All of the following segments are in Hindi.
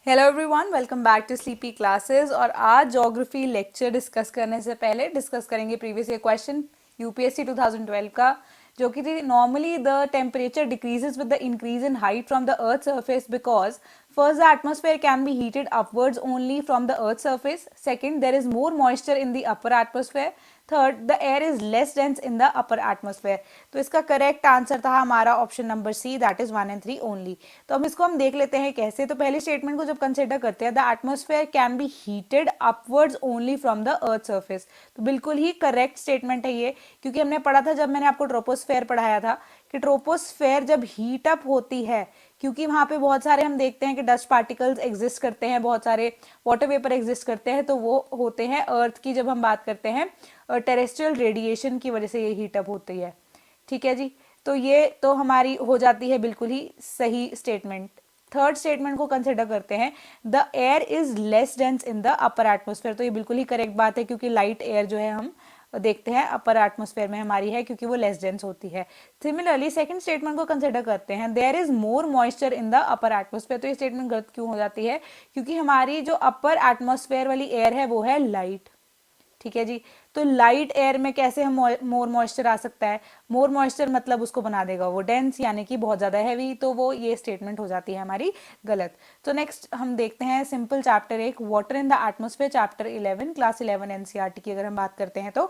Hello everyone, welcome back to sleepy classes. और आज ज्योग्राफी लेक्चर डिस्कस करने से पहले डिस्कस करेंगे प्रीवियस ईयर क्वेश्चन यूपीएससी 2012 का, जो कि थी normally the temperature decreases with the increase in height from the earth surface because first the atmosphere can be heated upwards only from the earth's surface. Second, there is more moisture in the upper atmosphere. Third, the air is less dense in the upper atmosphere. तो इसका करेक्ट आंसर था हमारा option number C, that is 1 and 3 only. तो अब इसको हम देख लेते हैं कैसे। तो पहली स्टेटमेंट को जब कंसिडर करते हैं, the atmosphere can be heated upwards only from the earth surface, तो बिल्कुल ही करेक्ट स्टेटमेंट है ये, क्योंकि हमने पढ़ा था जब मैंने आपको ट्रोपोस्फेयर पढ़ाया था कि ट्रोपोस्फेयर जब हीट अप होती है, क्योंकि वहां पे बहुत सारे हम देखते हैं कि डस्ट पार्टिकल्स एग्जिस्ट करते हैं, बहुत सारे वाटर वेपर एग्जिस्ट करते हैं, तो वो होते हैं अर्थ की, जब हम बात करते हैं टेरेस्ट्रियल रेडिएशन की वजह से ये हीट अप होती है। ठीक है जी, तो ये तो हमारी हो जाती है बिल्कुल ही सही स्टेटमेंट। थर्ड स्टेटमेंट को कंसिडर करते हैं, the air is less dense in the upper atmosphere. तो ये बिल्कुल ही करेक्ट बात है, क्योंकि लाइट एयर जो है हम देखते हैं अपर एटमोस्फेयर में हमारी है, क्योंकि वो लेस डेंस होती है। सिमिलरली सेकंड स्टेटमेंट को कंसिडर करते हैं, there is more moisture in the upper atmosphere. तो ये स्टेटमेंट गलत क्यों हो जाती है? क्योंकि हमारी जो अपर एटमोस्फेयर वाली एयर है वो है लाइट। ठीक है जी, तो लाइट एयर में कैसे हम मोर मॉइस्चर आ सकता है? मोर मॉइस्चर मतलब उसको बना देगा वो डेंस, यानी कि बहुत ज़्यादा हैवी, तो वो ये स्टेटमेंट हो जाती है हमारी गलत। तो नेक्स्ट हम देखते हैं simple chapter 1 water in the atmosphere, chapter 11 class 11 NCERT की अगर हम बात करते हैं तो।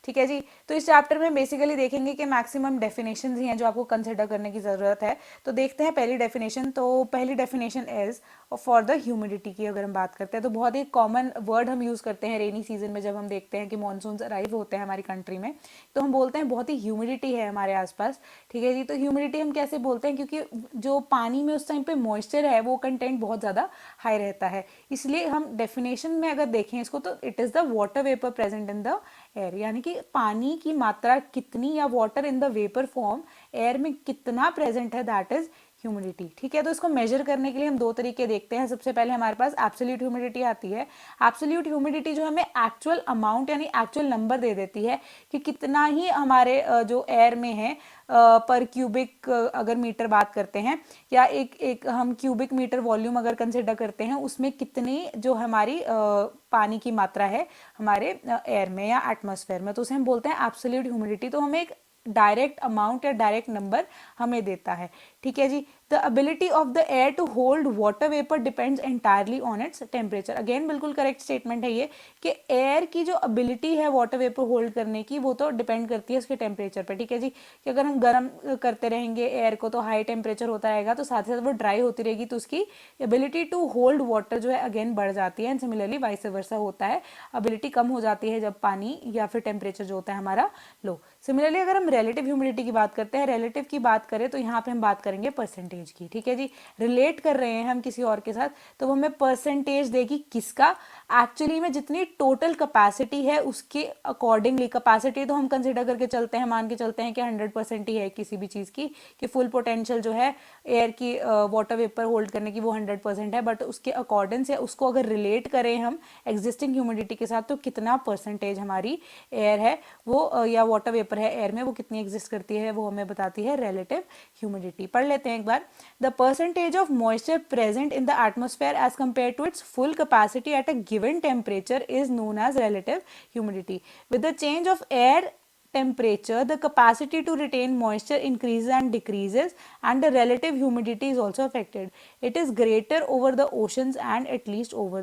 ठीक है जी, तो इस चैप्टर में बेसिकली देखेंगे कि मैक्सिमम डेफिनेशंस ही हैं जो आपको कंसिडर करने की ज़रूरत है। तो देखते हैं पहली डेफिनेशन। तो पहली definition is for the humidity की अगर हम बात करते हैं, तो बहुत ही कॉमन वर्ड हम यूज़ करते हैं रेनी सीजन में, जब हम देखते हैं कि मानसून अराइव होते हैं हमारी कंट्री में, तो हम बोलते हैं बहुत ही ह्यूमिडिटी है हमारे आसपास। ठीक है जी, तो ह्यूमिडिटी हम कैसे बोलते हैं? क्योंकि जो पानी में उस टाइम पे मॉइस्चर है वो कंटेंट बहुत ज़्यादा हाई रहता है, इसलिए हम डेफिनेशन में अगर देखें इसको तो it is the water vapour present in the air, यानी कि पानी की मात्रा कितनी, या water in the vapour form air में कितना प्रेजेंट है, दैट इज ह्यूमिडिटी। ठीक है, तो इसको मेजर करने के लिए हम दो तरीके देखते हैं। सबसे पहले हमारे पास एब्सोल्यूट ह्यूमिडिटी आती है। एब्सोल्यूट ह्यूमिडिटी जो हमें एक्चुअल अमाउंट यानी एक्चुअल नंबर दे देती है कि कितना ही हमारे जो एयर में है पर क्यूबिक अगर मीटर बात करते हैं, या एक हम क्यूबिक मीटर वॉल्यूम अगर कंसिडर करते हैं, उसमें कितनी जो हमारी पानी की मात्रा है हमारे एयर में या एटमॉस्फेयर में, तो उसे हम बोलते हैं एब्सोल्यूट ह्यूमिडिटी। तो हमें एक डायरेक्ट अमाउंट या डायरेक्ट नंबर हमें देता है। ठीक है जी, the ability of the air to hold water vapour depends entirely on its temperature. Again बिल्कुल करेक्ट स्टेटमेंट है ये कि एयर की जो एबिलिटी है वाटर वेपर होल्ड करने की, वो तो डिपेंड करती है उसके टेम्परेचर पर। ठीक है जी, कि अगर हम गर्म करते रहेंगे एयर को तो हाई टेम्परेचर होता रहेगा, तो साथ ही साथ वो ड्राई होती रहेगी, तो उसकी एबिलिटी टू होल्ड वाटर जो है अगेन बढ़ जाती है। एंड सिमिलरली वाइस वर्सा होता है, एबिलिटी कम हो जाती है जब पानी या फिर टेम्परेचर जो होता है हमारा लो। सिमिलरली अगर हम रिलेटिव ह्यूमिडिटी की बात करते हैं, रिलेटिव की बात करें तो यहाँ पे हम बात करेंगे परसेंटेज की। ठीक है जी, रिलेट कर रहे हैं हम किसी और के साथ, तो वो हमें परसेंटेज देगी किसका? एक्चुअली में जितनी टोटल कैपेसिटी है उसके अकॉर्डिंगली। कैपेसिटी तो हम कंसिडर करके चलते हैं, मान के चलते हैं कि 100% ही है किसी भी चीज़ की, कि फुल पोटेंशियल जो है एयर की वाटर वेपर होल्ड करने की वो 100% है, बट उसके अकॉर्डिंग से उसको अगर रिलेट करें हम एग्जिस्टिंग ह्यूमिडिटी के साथ, तो कितना परसेंटेज हमारी एयर है वो या वाटर वेपर है एयर में, वो कितनी एग्जिस्ट करती है, वो हमें बताती है रिलेटिव ह्यूमिडिटी। पढ़ लेते हैं एक बार। The percentage of moisture present in the atmosphere as compare to its full capacity at a given temperature is known as relative humidity. With the change of air temperature, the capacity to retain moisture increases and decreases, and the relative humidity is also affected. It is greater over the oceans and least over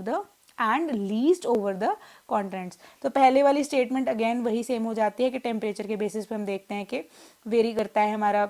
the continents. तो पहले वाली स्टेटमेंट अगेन वही सेम हो जाती है कि टेम्परेचर के बेसिस पे हम देखते हैं कि वेरी करता है हमारा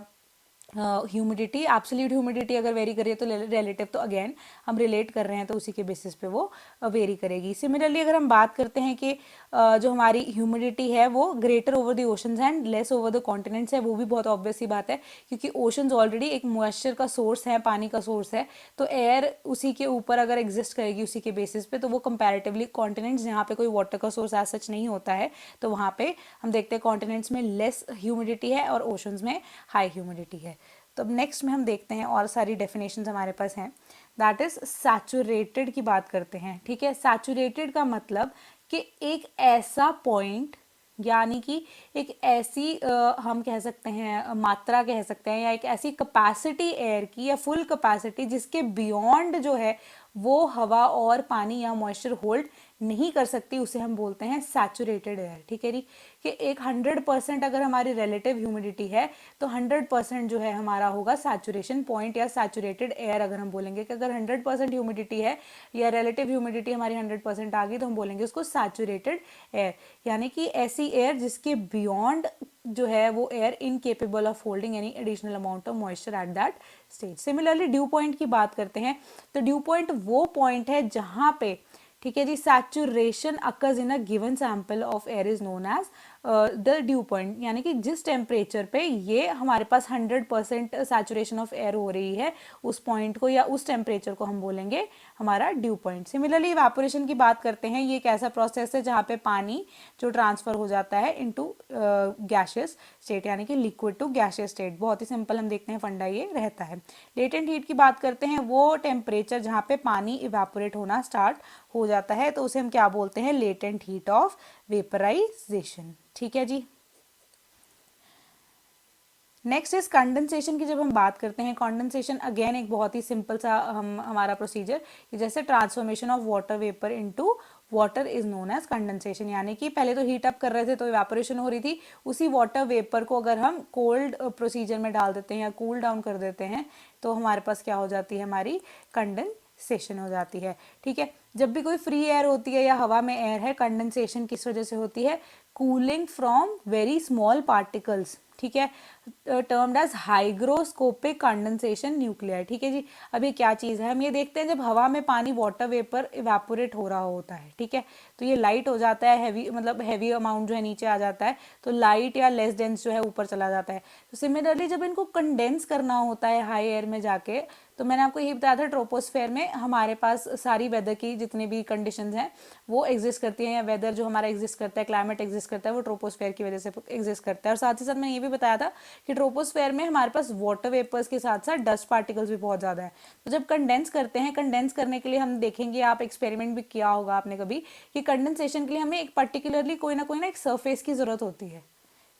ह्यूमिडिटी। एब्सोल्यूट ह्यूमिडिटी अगर वेरी करिए तो रिलेटिव तो अगेन हम रिलेट कर रहे हैं, तो उसी के बेसिस पे वो वेरी करेगी। सिमिलरली अगर हम बात करते हैं कि जो हमारी ह्यूमिडिटी है वो greater over the oceans and less over the continents है, वो भी बहुत ऑब्वियस सी बात है, क्योंकि ओशंस ऑलरेडी एक मॉइस्चर का सोर्स है, पानी का सोर्स है, तो एयर उसी के ऊपर अगर एग्जिस्ट करेगी उसी के बेसिस पे, तो वो कंपैरेटिवली कॉन्टिनेंट्स जहाँ पे कोई वाटर का सोर्स एज सच नहीं होता है, तो वहाँ पे हम देखते हैं कॉन्टिनेंट्स में लेस ह्यूमिडिटी है और ओशंस में हाई ह्यूमिडिटी है। तो अब नेक्स्ट में हम देखते हैं और सारी डेफिनेशंस हमारे पास हैं। दैट इज सैचुरेटेड की बात करते हैं। ठीक है, सैचुरेटेड का मतलब कि एक ऐसा पॉइंट, यानी कि एक ऐसी हम कह सकते हैं मात्रा कह सकते हैं, या एक ऐसी कैपेसिटी एयर की या फुल कैपेसिटी जिसके बियॉन्ड जो है वो हवा और पानी या मॉइस्चर होल्ड नहीं कर सकती, उसे हम बोलते हैं सैचुरेटेड एयर। ठीक है जी, कि एक 100% अगर हमारी रिलेटिव ह्यूमिडिटी है तो 100% जो है हमारा होगा सैचुरेशन पॉइंट या सैचुरेटेड एयर। अगर हम बोलेंगे कि अगर 100% ह्यूमिडिटी है या रिलेटिव ह्यूमिडिटी हमारी 100% आ गई तो हम बोलेंगे उसको सैचुरेटेड एयर, यानी कि ऐसी एयर जिसके बियॉन्ड जो है वो air incapable of holding any additional amount of moisture at that stage. Similarly due point की बात करते हैं तो ड्यू पॉइंट वो पॉइंट है जहां पे, ठीक है जी, saturation occurs in a given sample of air is known as the dew point, यानी कि जिस टेम्परेचर पे ये हमारे पास 100% सैचुरेशन ऑफ एयर हो रही है उस पॉइंट को या उस टेम्परेचर को हम बोलेंगे हमारा ड्यू पॉइंट। सिमिलरली इवेपोरेशन की बात करते हैं, ये एक ऐसा प्रोसेस है जहाँ पे पानी जो ट्रांसफर हो जाता है इनटू गैशियस स्टेट, यानी कि लिक्विड टू गैशियस स्टेट। बहुत ही सिंपल हम देखते हैं फंडा ये रहता है। लेटेंट हीट की बात करते हैं, वो टेम्परेचर जहाँ पे पानी इवेपोरेट होना स्टार्ट हो जाता है तो उसे हम क्या बोलते हैं, लेटेंट हीट ऑफ वेपराइजेशन। ठीक है जी। नेक्स्ट इज कंडेंसेशन की जब हम बात करते हैं, कंडेंसेशन अगेन एक बहुत ही सिंपल सा हमारा प्रोसीजर कि जैसे transformation of water vapour into water is known as condensation, यानी कि पहले तो हीट अप कर रहे थे तो इवेपोरेशन हो रही थी, उसी वाटर वेपर को अगर हम कोल्ड प्रोसीजर में डाल देते हैं या कूल डाउन कर देते हैं तो हमारे पास क्या हो जाती है, हमारी कंडेंसेशन हो जाती है। ठीक है, जब भी कोई फ्री एयर होती है या हवा में एयर है, कंडेंसेशन किस वजह से होती है, cooling from very small particles, ठीक है, termed as hygroscopic condensation nuclear. ठीक है जी, अब ये क्या चीज़ है, हम ये देखते हैं जब हवा में पानी वाटर वेपर इवेपोरेट हो रहा होता है, ठीक है, तो ये लाइट हो जाता है, हैवी मतलब हैवी अमाउंट जो है नीचे आ जाता है, तो लाइट या लेस डेंस जो है ऊपर चला जाता है। तो सिमिलरली जब इनको कंडेंस करना होता है हाई एयर में जाके, तो मैंने आपको यही बताया था ट्रोपोस्फेयर में हमारे पास सारी वेदर की जितनी भी कंडीशंस हैं वो एग्जिस्ट करती हैं, या वेदर जो हमारा एग्जिस्ट करता है, क्लाइमेट एग्जिस्ट करता है, वो ट्रोपोस्फेयर की वजह से एग्जिस्ट करता है। और साथ ही साथ मैंने ये भी बताया था कि ट्रोपोस्फेयर में हमारे पास वाटर वेपर्स के साथ साथ डस्ट पार्टिकल्स भी बहुत ज़्यादा है। तो जब कंडेंस करते हैं, कंडेंस करने के लिए हम देखेंगे, आप एक्सपेरिमेंट भी किया होगा आपने कभी, कि कंडेंसेशन के लिए हमें एक पर्टिकुलरली कोई ना एक सरफेस की ज़रूरत होती है।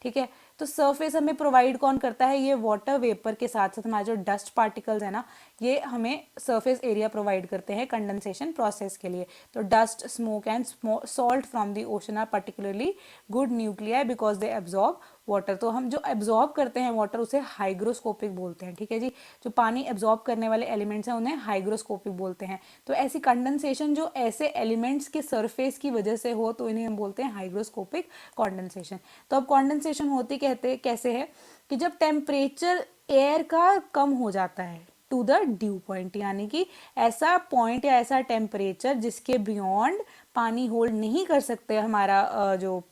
ठीक है, तो सरफेस हमें प्रोवाइड कौन करता है, ये वाटर वेपर के साथ साथ हमारे जो डस्ट पार्टिकल्स है ना, ये हमें सरफेस एरिया प्रोवाइड करते हैं कंडेंसेशन प्रोसेस के लिए। तो dust, smoke and salt from the ocean are particularly good nuclei because they absorb water. तो हम जो एब्जॉर्ब करते हैं वाटर उसे हाइग्रोस्कोपिक बोलते हैं। ठीक है जी, जो पानी एब्जॉर्ब करने वाले एलिमेंट्स हैं उन्हें हाइग्रोस्कोपिक बोलते हैं। तो ऐसी कंडेंसेशन जो ऐसे एलिमेंट्स के सरफेस की वजह से हो तो इन्हें हम बोलते हैं हाइग्रोस्कोपिक कंडेंसेशन। तो अब कंडेंसेशन होती कहते कैसे है कि जब टेम्परेचर एयर का कम हो जाता है टू द ड्यू पॉइंट, यानी कि ऐसा पॉइंट या ऐसा टेम्परेचर जिसके बियॉन्ड पानी होल्ड नहीं कर सकते हमारा जो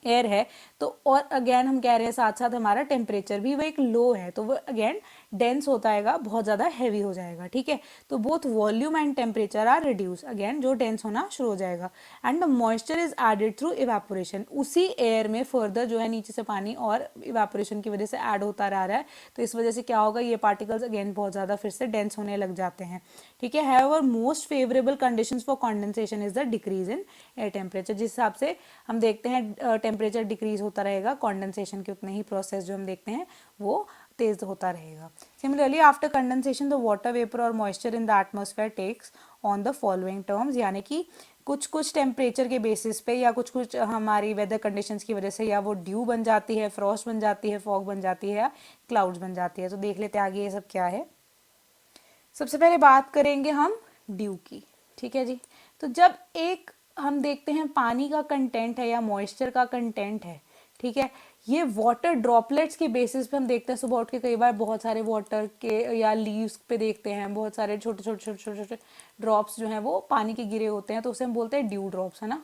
एयर है। तो और अगेन हम कह रहे हैं साथ साथ हमारा टेम्परेचर भी वो एक लो है, तो वो अगेन डेंस होता है, बहुत ज़्यादा हैवी हो जाएगा। ठीक है, तो both volume and temperature are reduce, again जो डेंस होना शुरू हो जाएगा। And the moisture is added through evaporation, उसी एयर में फर्दर जो है नीचे से पानी और इवेपोरेशन की वजह से ऐड होता रह रहा है, तो इस वजह से क्या होगा, ये पार्टिकल्स अगेन बहुत ज़्यादा फिर से डेंस होने लग जाते हैं। ठीक है, however most favourable conditions for condensation is the decrease in air temperature. जिस हिसाब से हम देखते हैं टेम्परेचर डिक्रीज होता रहेगा, कंडेंसेशन के उतने ही प्रोसेस जो हम देखते हैं वो तेज होता रहेगा। Similarly after condensation the water vapour और moisture in the atmosphere takes on the following terms, यानी कि कुछ टेम्परेचर के बेसिस पे या कुछ हमारी वेदर कंडीशंस की वजह से या वो ड्यू बन जाती है, फ्रॉस्ट बन जाती है, फॉग बन जाती है या क्लाउड्स बन जाती है। तो देख लेते हैं आगे ये सब क्या है। सबसे पहले बात करेंगे हम ड्यू की। ठीक है जी, तो जब एक हम देखते हैं पानी का कंटेंट है या मॉइस्चर का कंटेंट है, ठीक है, ये वाटर ड्रॉपलेट्स के बेसिस पे हम देखते हैं, सुबह उठ के कई बार बहुत सारे वाटर के या लीव्स पे देखते हैं बहुत सारे छोटे छोटे छोटे छोटे छोटे ड्रॉप्स जो हैं वो पानी के गिरे होते हैं, तो उसे हम बोलते हैं ड्यू ड्रॉप्स, है ना।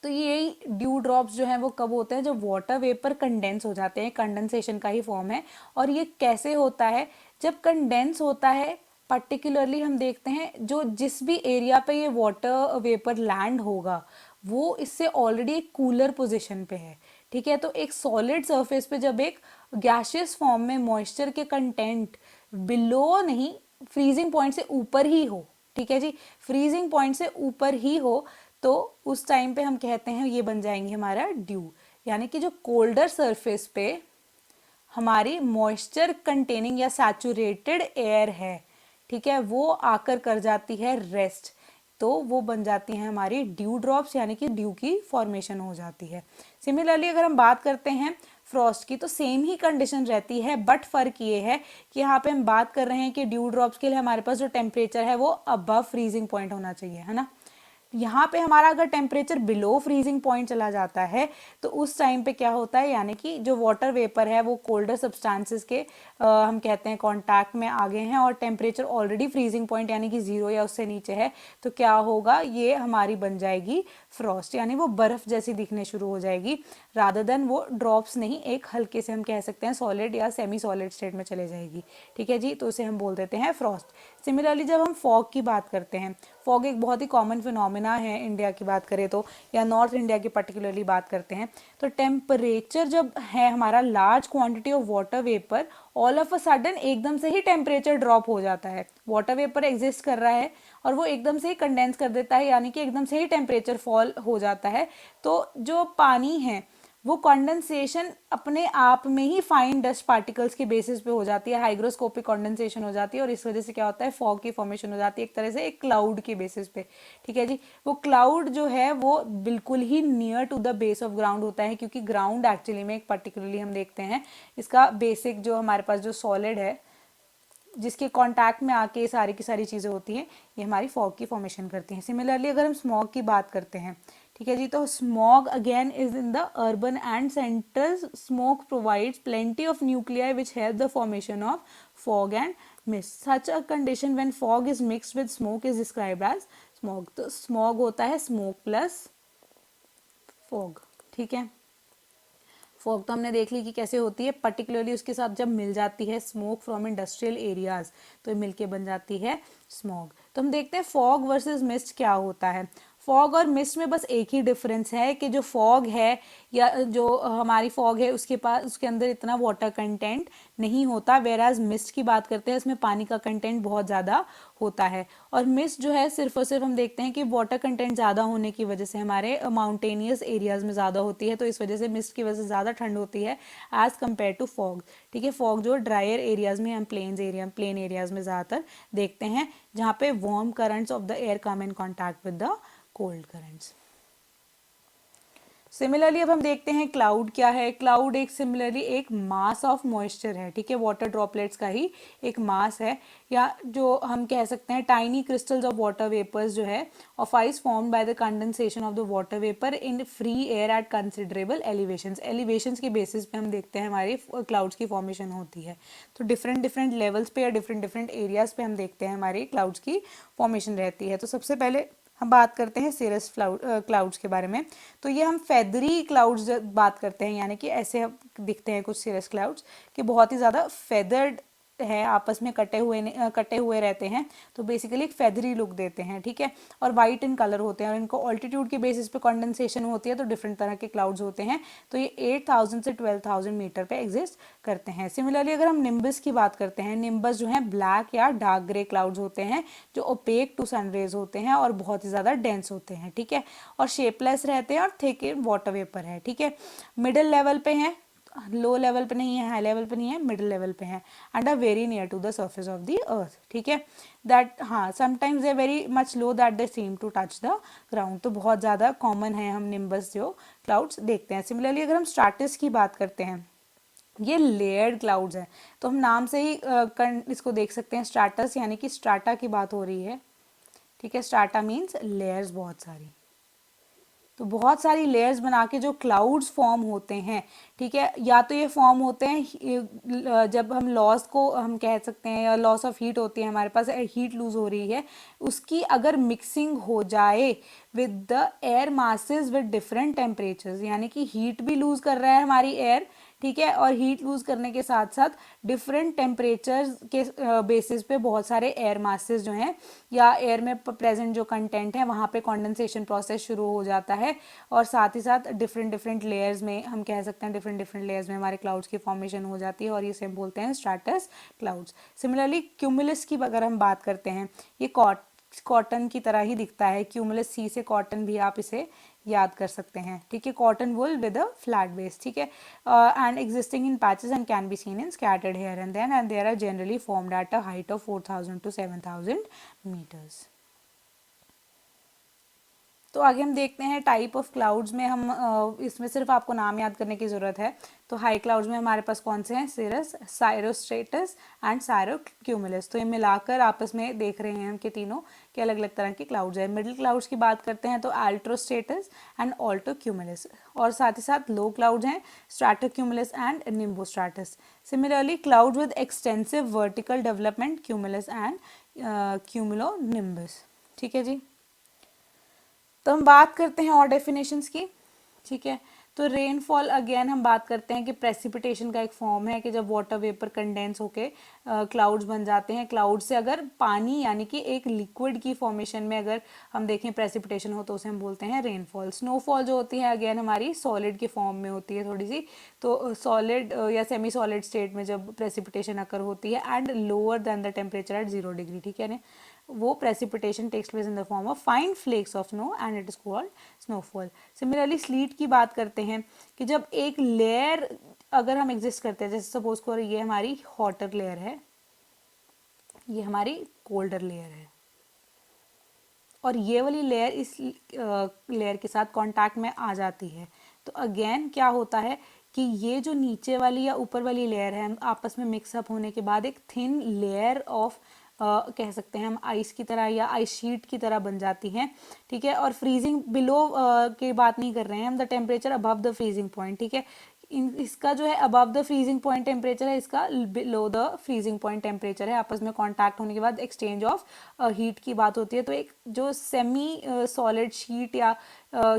तो ये ड्यू ड्रॉप्स जो हैं वो कब होते हैं, जब वाटर वेपर कंडेंस हो जाते हैं, कंडेंसेशन का ही फॉर्म है। और ये कैसे होता है, जब कंडेंस होता है पर्टिकुलरली हम देखते हैं जो जिस भी एरिया पे ये वाटर वेपर लैंड होगा वो इससे ऑलरेडी एक कूलर पोजीशन पे है। ठीक है, तो एक सॉलिड सरफेस पे जब एक गैशियस फॉर्म में मॉइस्चर के कंटेंट बिलो नहीं, फ्रीजिंग पॉइंट से ऊपर ही हो, ठीक है जी, फ्रीजिंग पॉइंट से ऊपर ही हो, तो उस टाइम पे हम कहते हैं ये बन जाएंगे हमारा ड्यू। यानी कि जो कोल्डर सरफेस पे हमारी मॉइस्चर कंटेनिंग या सैचुरेटेड एयर है, ठीक है, वो आकर कर जाती है रेस्ट, तो वो बन जाती हैं हमारी ड्यू ड्रॉप्स, यानी कि ड्यू की फॉर्मेशन हो जाती है। सिमिलरली अगर हम बात करते हैं फ्रॉस्ट की, तो सेम ही कंडीशन रहती है, बट फर्क ये है कि यहाँ पे हम बात कर रहे हैं कि ड्यू ड्रॉप्स के लिए हमारे पास जो टेम्परेचर है वो अबव फ्रीजिंग पॉइंट होना चाहिए, है ना। यहाँ पे हमारा अगर टेम्परेचर बिलो फ्रीजिंग पॉइंट चला जाता है तो उस टाइम पे क्या होता है, यानी कि जो वाटर वेपर है वो कोल्डर सब्सटेंसेस के हम कहते हैं कांटेक्ट में आ गए हैं और टेम्परेचर ऑलरेडी फ्रीजिंग पॉइंट यानी कि 0 या उससे नीचे है, तो क्या होगा, ये हमारी बन जाएगी फ्रॉस्ट, यानी वो बर्फ जैसी दिखने शुरू हो जाएगी, रादर देन वो ड्रॉप्स नहीं, एक हल्के से हम कह सकते हैं सॉलिड या सेमी सॉलिड स्टेट में चले जाएगी। ठीक है जी, तो उसे हम बोल देते हैं फ्रॉस्ट। सिमिलरली जब हम फॉग की बात करते हैं, फॉग एक बहुत ही कॉमन फिनोमिना है इंडिया की बात करें तो, या नॉर्थ इंडिया की पर्टिकुलरली बात करते हैं, तो टेम्परेचर जब है हमारा large quantity of water vapour, all of a sudden एकदम से ही टेम्परेचर ड्रॉप हो जाता है, वाटर वेपर एग्जिस्ट कर रहा है और वो एकदम से ही कंडेंस कर देता है, यानी कि एकदम से ही टेम्परेचर फॉल हो जाता है, तो जो पानी है वो कंडेंसेशन अपने आप में ही फाइन डस्ट पार्टिकल्स के बेसिस पे हो जाती है, हाइग्रोस्कोपिक कंडेंसेशन हो जाती है, और इस वजह से क्या होता है, फॉग की फॉर्मेशन हो जाती है एक तरह से एक क्लाउड के बेसिस पे। ठीक है जी, वो क्लाउड जो है वो बिल्कुल ही near to the base of ground होता है, क्योंकि ग्राउंड एक्चुअली में एक पर्टिकुलरली हम देखते हैं इसका बेसिक जो हमारे पास जो सॉलिड है जिसके कांटेक्ट में आके सारी की सारी चीज़ें होती हैं, ये हमारी फॉग की फॉर्मेशन करती हैं। सिमिलरली अगर हम स्मॉग की बात करते हैं, ठीक है जी, तो smog again is in the urban and centres, smoke provides plenty of nuclei which help the formation of fog and mist. Such a condition when fog is mixed with smoke is described as smog. तो स्मॉग होता है स्मोक प्लस फॉग। ठीक है, फॉग तो हमने देख ली कि कैसे होती है, पर्टिकुलरली उसके साथ जब मिल जाती है स्मोक फ्रॉम इंडस्ट्रियल एरियाज तो ये मिलके बन जाती है स्मॉग। तो हम देखते हैं फॉग वर्सेस मिस्ट क्या होता है। फॉग और मिस्ट में बस एक ही डिफरेंस है कि जो फॉग है या जो हमारी फॉग है उसके पास उसके अंदर इतना वाटर कंटेंट नहीं होता, वेराज मिस्ट की बात करते हैं इसमें पानी का कंटेंट बहुत ज़्यादा होता है। और मिस्ट जो है सिर्फ और सिर्फ हम देखते हैं कि वाटर कंटेंट ज़्यादा होने की वजह से हमारे माउंटेनियस एरियाज में ज़्यादा होती है, तो इस वजह से मिस्ट की वजह से ज़्यादा ठंड होती है एज़ कम्पेयर टू फॉग। ठीक है, फॉग जो ड्रायर एरियाज में हम प्लेन एरियाज में ज़्यादातर देखते हैं, जहाँ पे warm currents of the air come in contact with the cold currents. Similarly अब हम देखते हैं क्लाउड क्या है। क्लाउड एक सिमिलरली एक मास ऑफ मॉइस्चर है, ठीक है, वाटर ड्रॉपलेट्स का ही एक मास है, या जो हम कह सकते हैं tiny crystals of water vapours जो है of ice formed by the condensation of the water vapour in free air at considerable elevations के बेसिस पे हम देखते हैं हमारी क्लाउड्स की फॉर्मेशन होती है। तो डिफरेंट डिफरेंट लेवल्स पे या डिफरेंट डिफरेंट एरियाज पे हम देखते हैं हमारी क्लाउड्स की फॉर्मेशन रहती है। तो सबसे पहले हम बात करते हैं सिरस क्लाउड्स के बारे में। तो ये हम फेदरी क्लाउड्स बात करते हैं, यानी कि ऐसे दिखते हैं कुछ सिरस क्लाउड्स कि बहुत ही ज़्यादा फेदर्ड है, आपस में कटे हुए रहते हैं, तो बेसिकली एक फेदरी लुक देते हैं। ठीक है, और वाइट इन कलर होते हैं, और इनको ऑल्टीट्यूड के बेसिस पे कंडेंसेशन होती है, तो डिफरेंट तरह के क्लाउड्स होते हैं। तो ये 8000 से 12000 मीटर पे एग्जिस्ट करते हैं। सिमिलरली अगर हम निम्बस की बात करते हैं, निम्बस जो है ब्लैक या डार्क ग्रे क्लाउड्स होते हैं जो ओपेक टू सनरेज होते हैं और बहुत ही ज़्यादा डेंस होते हैं। ठीक है, और शेपलेस रहते हैं और थिक इन वाटर वेपर है। ठीक है, मिडिल लेवल पे हैं, लो लेवल पे नहीं है, हाई लेवल पे नहीं है, मिडिल लेवल पे है, and are very near to the surface of the earth. ठीक है, दैट हाँ sometimes they very much low that they seem to touch the ground. तो बहुत ज़्यादा कॉमन है हम निम्बस जो क्लाउड्स देखते हैं। सिमिलरली अगर हम स्ट्रैटस की बात करते हैं, ये लेयर्ड क्लाउड्स हैं, तो हम नाम से ही इसको देख सकते हैं स्ट्रैटस, यानी कि स्ट्राटा की बात हो रही है। ठीक है, स्ट्राटा मीन्स लेयर्स बहुत सारी, तो बहुत सारी लेयर्स बना के जो क्लाउड्स फॉर्म होते हैं। ठीक है, या तो ये फॉर्म होते हैं जब हम लॉस को हम कह सकते हैं, या लॉस ऑफ हीट होती है, हमारे पास हीट लूज हो रही है, उसकी अगर मिक्सिंग हो जाए with the air masses with different temperatures, यानी कि हीट भी लूज कर रहा है हमारी एयर, ठीक है, और हीट लूज करने के साथ साथ डिफरेंट टेम्परेचर्स के बेसिस पे बहुत सारे एयर मासेस जो हैं या एयर में प्रेजेंट जो कंटेंट है वहाँ पे कंडेंसेशन प्रोसेस शुरू हो जाता है, और साथ ही साथ डिफरेंट डिफरेंट लेयर्स में हम कह सकते हैं डिफरेंट डिफरेंट लेयर्स में हमारे क्लाउड्स की फॉर्मेशन हो जाती है, और ये हम बोलते हैं स्ट्रैटस क्लाउड्स। सिमिलरली क्यूमुलस की अगर हम बात करते हैं, ये कॉटन की तरह ही दिखता है, क्यूमुलस सी से कॉटन भी आप इसे याद कर सकते हैं, ठीक है, cotton wool with a flat base, ठीक है, and existing in patches and can be seen in scattered here and then and there are generally formed at a height of 4000 to 7000 metres. तो आगे हम देखते हैं टाइप ऑफ क्लाउड्स में, हम इसमें सिर्फ आपको नाम याद करने की ज़रूरत है। तो हाई क्लाउड्स में हमारे पास कौन से हैं, सिरस, साइरोस्ट्रेटस एंड साइरोक्यूमुलस। तो ये मिलाकर आपस में देख रहे हैं हम कि तीनों के अलग अलग तरह के क्लाउड्स हैं। मिडिल क्लाउड्स की बात करते हैं तो अल्ट्रोस्ट्रेटस एंड ऑल्टोक्यूमुलस, और साथ ही साथ लो क्लाउड्स हैं stratocumulus and nimbostratus. Similarly cloud with extensive vertical development cumulus and cumulonimbus, ठीक है जी। तो हम बात करते हैं और डेफिनेशंस की, ठीक है। तो रेनफॉल अगेन हम बात करते हैं कि प्रेसिपिटेशन का एक फॉर्म है कि जब वाटर वेपर कंडेंस होके क्लाउड्स बन जाते हैं। क्लाउड से अगर पानी यानी कि एक लिक्विड की फॉर्मेशन में अगर हम देखें प्रेसिपिटेशन हो तो उसे हम बोलते हैं रेनफॉल। स्नोफॉल जो होती है अगेन हमारी सॉलिड के फॉर्म में होती है थोड़ी सी, तो सॉलिड या सेमी सॉलिड स्टेट में जब प्रेसिपिटेशन अकर होती है and lower than the temperature at 0 degree, ठीक है ना, वो precipitation takes place in the form of fine flakes of snow and it is called snowfall. Similarly sleet की बात करते हैं कि जब एक लेयर अगर हम एग्जिस्ट करते हैं, जैसे सपोज करो ये हमारी हॉटर लेयर है, ये हमारी कोल्डर लेयर है, और ये वाली लेयर इस लेयर के साथ कांटेक्ट में आ जाती है, तो अगेन क्या होता है कि ये जो नीचे वाली या ऊपर वाली लेयर है आपस में मिक्सअप होने के बाद एक थिन लेयर ऑफ कह सकते हैं हम आइस की तरह या आइस शीट की तरह बन जाती हैं, ठीक है। और फ्रीजिंग बिलो की बात नहीं कर रहे हैं हम, the temperature above the freezing point, ठीक है। इसका जो है above the freezing point temperature है, इसका below the freezing point temperature है। आपस में कांटेक्ट होने के बाद एक्सचेंज ऑफ हीट की बात होती है। तो एक जो सेमी सॉलिड शीट या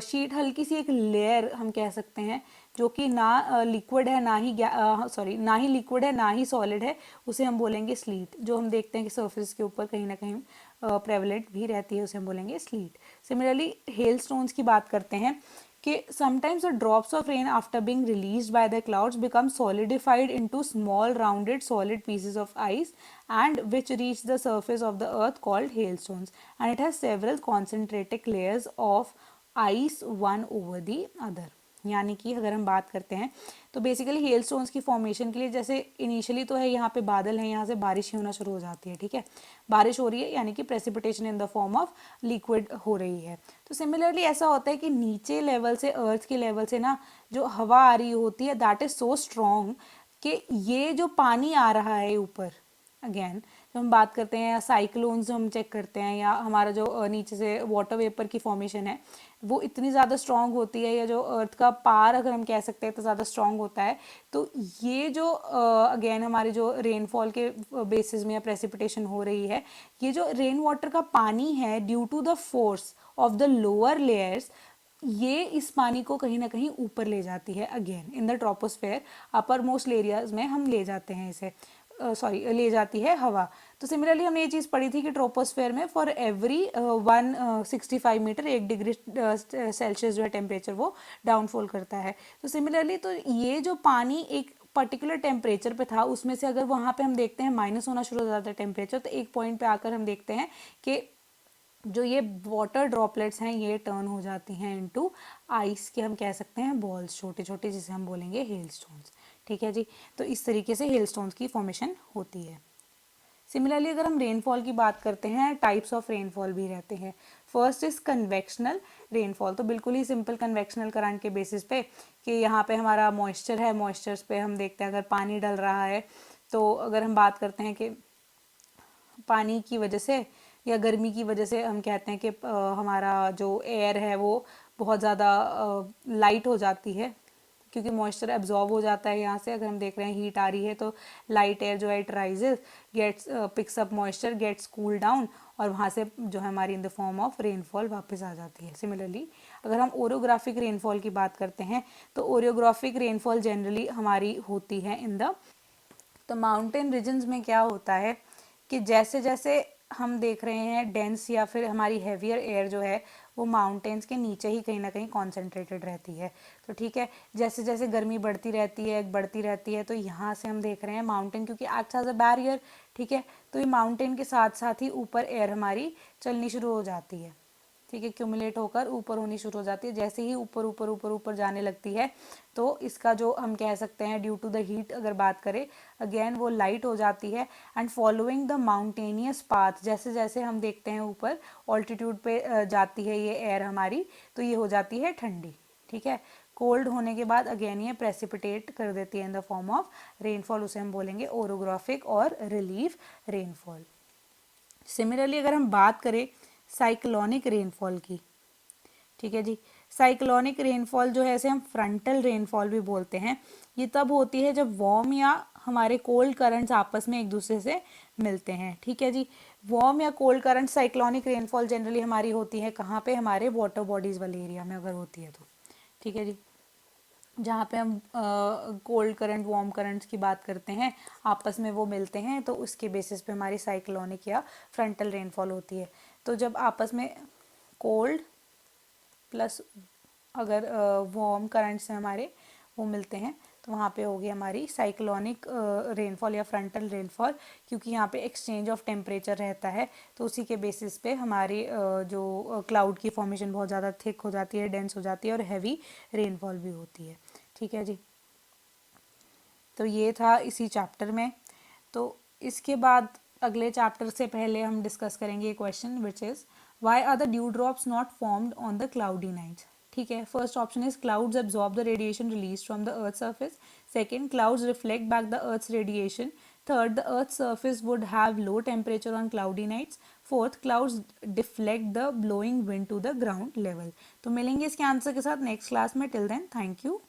शीट हल्की सी एक लेयर हम कह सकते हैं जो कि ना लिक्विड है ना ही सॉरी ना ही लिक्विड है ना ही सॉलिड है, उसे हम बोलेंगे स्लीट। जो हम देखते हैं कि सरफेस के ऊपर कहीं ना कहीं प्रेवलेंट भी रहती है, उसे हम बोलेंगे स्लीट। सिमिलरली हेल स्टोन्स की बात करते हैं कि sometimes the drops of rain after being released by the clouds become solidified into small rounded solid pieces of ice and which reach the surface of the earth called hailstones, and it has several concentric layers of ice one over the other। यानी कि अगर हम बात करते हैं तो बेसिकली हेल स्टोन्स की फॉर्मेशन के लिए जैसे इनिशियली तो है यहाँ पे बादल है, यहाँ से बारिश ही होना शुरू हो जाती है, ठीक है, बारिश हो रही है यानी कि precipitation in the form of liquid हो रही है। तो सिमिलरली ऐसा होता है कि नीचे लेवल से अर्थ के लेवल से ना जो हवा आ रही होती है दैट इज सो स्ट्रॉन्ग कि ये जो पानी आ रहा है ऊपर, अगेन जब हम बात करते हैं या साइक्लोन्स हम चेक करते हैं या हमारा जो नीचे से वाटर वेपर की फॉर्मेशन है वो इतनी ज़्यादा स्ट्रॉन्ग होती है, या जो अर्थ का पार अगर हम कह सकते हैं तो ज़्यादा स्ट्रॉन्ग होता है, तो ये जो अगेन हमारे जो रेनफॉल के बेसिस में या प्रेसिपिटेशन हो रही है, ये जो रेन वाटर का पानी है due to the force of the lower layers, ये इस पानी को कहीं ना कहीं ऊपर ले जाती है again in the troposphere upper most areas में हम ले जाते हैं इसे, ले जाती है हवा। तो सिमिलरली हमने ये चीज़ पढ़ी थी कि ट्रोपोस्फेयर में for every 165 metre 1 degree Celsius जो है टेम्परेचर वो डाउनफॉल करता है। तो सिमिलरली तो ये जो पानी एक पर्टिकुलर टेम्परेचर पे था उसमें से अगर वहाँ पे हम देखते हैं माइनस होना शुरू हो जाता है टेम्परेचर, तो एक पॉइंट पे आकर हम देखते हैं कि जो ये वाटर ड्रॉपलेट्स हैं ये टर्न हो जाती हैं इनटू आइस के हम कह सकते हैं बॉल्स छोटे छोटे, जिसे हम बोलेंगे हेल स्टोन्स, ठीक है जी। तो इस तरीके से हेल स्टोन्स की फॉर्मेशन होती है। सिमिलरली अगर हम रेनफॉल की बात करते हैं, टाइप्स ऑफ रेनफॉल भी रहते हैं। फर्स्ट इज कन्वेक्शनल रेनफॉल, तो बिल्कुल ही सिंपल कन्वेक्शनल करंट के बेसिस पे कि यहाँ पे हमारा मॉइस्चर है, मॉइस्चर्स पे हम देखते हैं अगर पानी डल रहा है, तो अगर हम बात करते हैं कि पानी की वजह से या गर्मी की वजह से हम कहते हैं कि हमारा जो एयर है वो बहुत ज़्यादा लाइट हो जाती है क्योंकि मॉइस्चर एब्जॉर्ब हो जाता है यहाँ से। अगर हम देख रहे हैं हीट आ रही है तो लाइट एयर जो है it rises gets picks up moisture gets cool down और वहाँ से जो है हमारी in the form of rainfall वापस आ जाती है। सिमिलरली अगर हम ओरियोग्राफिक रेनफॉल की बात करते हैं तो ओरियोग्राफिक रेनफॉल जनरली हमारी होती है इन द माउंटेन रीजन्स में क्या होता है कि जैसे जैसे हम देख रहे हैं डेंस या फिर हमारी हैवियर एयर जो है वो माउंटेन्स के नीचे ही कहीं ना कहीं कॉन्सेंट्रेटेड रहती है। तो ठीक है, जैसे जैसे गर्मी बढ़ती रहती है तो यहाँ से हम देख रहे हैं माउंटेन क्योंकि एक्ट्स एज अ बैरियर, ठीक है, तो ये माउंटेन के साथ साथ ही ऊपर एयर हमारी चलनी शुरू हो जाती है, ठीक है, क्यूमुलेट होकर ऊपर होनी शुरू हो जाती है। जैसे ही ऊपर ऊपर ऊपर ऊपर जाने लगती है तो इसका जो हम कह सकते हैं ड्यू टू द हीट अगर बात करें अगेन वो लाइट हो जाती है। And following the mountainous path, जैसे जैसे हम देखते हैं ऊपर ऑल्टीट्यूड पे जाती है ये एयर हमारी तो ये हो जाती है ठंडी, ठीक है। कोल्ड होने के बाद अगेन ये प्रेसिपिटेट कर देती है इन द फॉर्म ऑफ रेनफॉल, उसे हम बोलेंगे ओरोग्राफिक और रिलीफ रेनफॉल। सिमिलरली अगर हम बात करें साइक्लोनिक रेनफॉल की, ठीक है जी, साइक्लोनिक रेनफॉल जो है इसे हम फ्रंटल रेनफॉल भी बोलते हैं। ये तब होती है जब वार्म या हमारे कोल्ड करंट्स आपस में एक दूसरे से मिलते हैं, ठीक है जी। वार्म या cold current cyclonic rainfall generally हमारी होती है कहाँ पे, हमारे वाटर बॉडीज वाले एरिया में अगर होती है तो, ठीक है जी। जहाँ पे हम कोल्ड करंट वार्म करंट्स की बात करते हैं आपस में वो मिलते हैं तो उसके बेसिस पे हमारी साइक्लोनिक या फ्रंटल रेनफॉल होती है। तो जब आपस में कोल्ड प्लस अगर वार्म करंट से हमारे वो मिलते हैं तो वहाँ पे होगी हमारी साइक्लोनिक रेनफॉल या फ्रंटल रेनफॉल, क्योंकि यहाँ पे एक्सचेंज ऑफ टेम्परेचर रहता है तो उसी के बेसिस पे हमारी जो क्लाउड की फॉर्मेशन बहुत ज़्यादा थिक हो जाती है, डेंस हो जाती है और हैवी रेनफॉल भी होती है, ठीक है जी। तो ये था इसी चैप्टर में। तो इसके बाद अगले चैप्टर से पहले हम डिस्कस करेंगे ये question which is why are the dew drops not formed on the cloudy nights, ठीक है। First option is clouds absorb the radiation release from the earth surface, second clouds reflect back the earth's radiation, third the earth surface would have low temperature on cloudy nights, fourth clouds deflect the blowing wind to the ground level. तो मिलेंगे इसके आंसर के साथ नेक्स्ट क्लास में, टिल देन थैंक यू।